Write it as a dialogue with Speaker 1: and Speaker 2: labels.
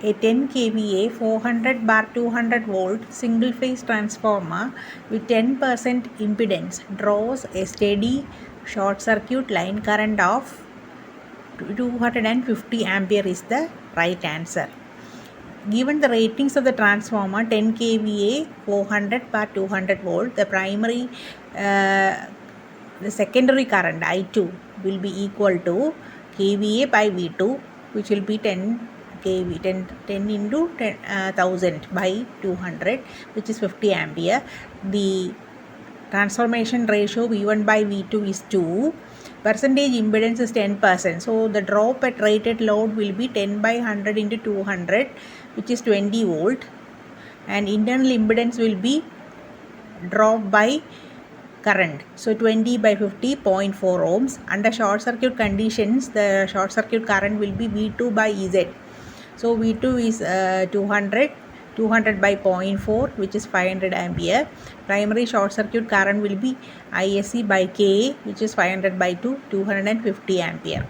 Speaker 1: A 10 kVA 400 bar 200 volt single phase transformer with 10% impedance draws a steady short circuit line current of 250 ampere is the right answer. Given the ratings of the transformer 10 kVA 400 bar 200 volt, the secondary current I2 will be equal to kVA by V2, which will be 10 kV 10 into 1000 by 200, which is 50 ampere. The transformation ratio V1 by V2 is 2. Percentage impedance is 10%. So the drop at rated load will be 10 by 100 into 200, which is 20 volt. And internal impedance will be dropped by current. So 20 by 50, 0.4 ohms. Under short circuit conditions, the short circuit current will be V2 by Z. So V2 is 200 by 0.4, which is 500 ampere. Primary short circuit current will be ISC by K, which is 500 by 2, 250 ampere.